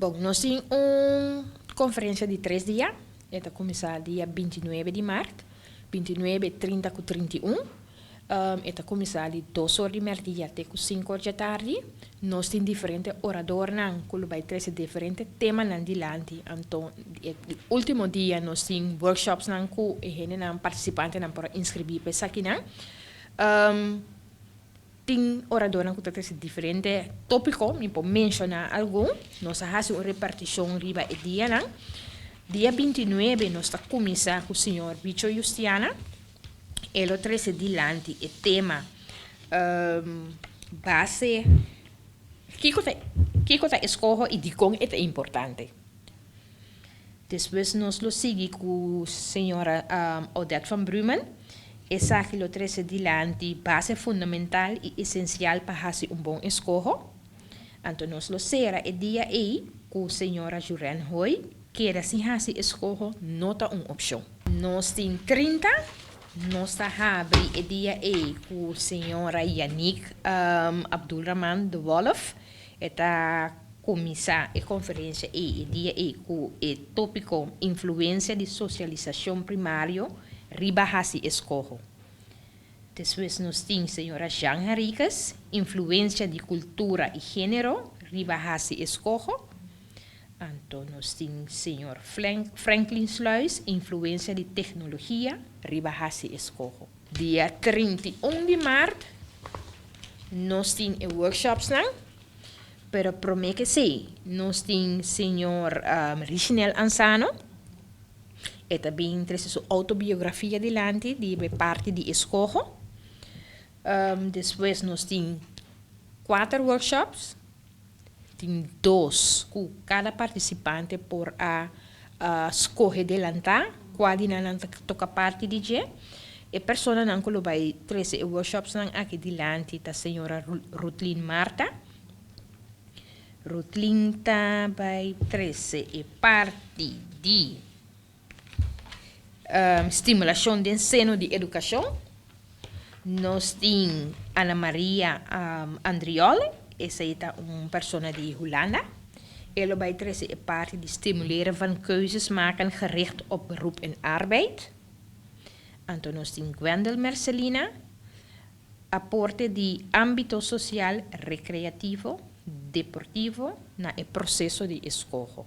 Bom, nós temos uma conferência de 3 dias. Ela começa dia 29 de março, 29, 30 e 31. Ela começa às 2 horas de meio-dia até 5 horas da tarde. Nós temos diferentes oradores, que vai trazer diferentes temas adiante. Então, no último dia, nós temos workshops que os participantes podem inscrever para isso aqui. Tem oradores que trazem diferentes tópicos, me pode mencionar algum. Nós fazemos uma repartição riba e dia. Dia 29, nós começamos com o senhor Bicho Justiana. Ele traz adiante o tema base. Que coisa escolhe e de como é importante. Depois nós lo seguimos com a senhora Odette van Brumen. Essa que lo traz adiante base fundamental e essencial para fazer bom escolha. Então nós lo será o dia aí com a senhora Juren Hoy, que era assim fazer escolha, nota uma opção. Nós temos 30. Nós abrimos o dia aí com a senhora Yannick Abdulrahman de Wolf. Esta começar a conferência e o dia aí com o tópico influência de socialização primária riba hasi escojo. Depois nós temos a senhora Jean Henriques, influência de cultura e gênero riba hasi escojo. Então nós temos o senhor Franklin Sluis, influência de tecnologia riba hasi escojo. Dia 31 de março, nós temos workshops, pero prometo que sim, nós temos o senhor Richnel Ansano. E também traz sua autobiografia delante, de parte de escojo. Depois nós temos 4 workshops. Tem 2 com cada participante por escolher delantar, qual não toca parte de je. E pessoa não que vai trazer workshops aqui delante da senhora Rutlin Marta. Rutlin vai trazer parte de estimulação de ensino de educação. Nós temos Ana Maria Andrioli, essa é uma pessoa de Holanda. Ela vai trazer parte de stimuleren van keuzes maken gericht op beroep en arbeid. Então nós temos Gwendel Mercelina, aporte de ámbito social, recreativo, deportivo, na processo de escojo.